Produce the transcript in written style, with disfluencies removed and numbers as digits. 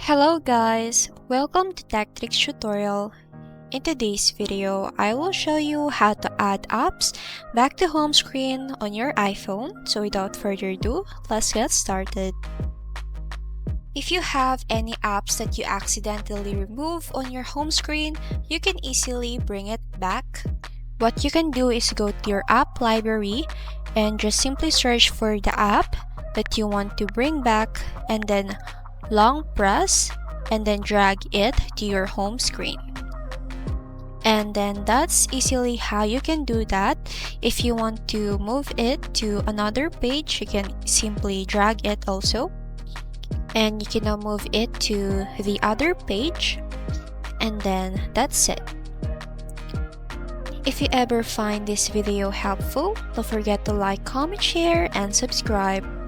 Hello guys, welcome to Tech Tricks tutorial. In today's video, I will show you how to add apps back to home screen on your iPhone. So without further ado, let's get started. If you have any apps that you accidentally remove on your home screen, you can easily bring it back. What you can do is go to your app library and just simply search for the app that you want to bring back and then long press and then drag it to your home screen. And then that's easily how you can do that. If you want to move it to another page, you can simply drag it also. And you can now move it to the other page. And then that's it. If you ever find this video helpful, don't forget to like, comment, share, and subscribe.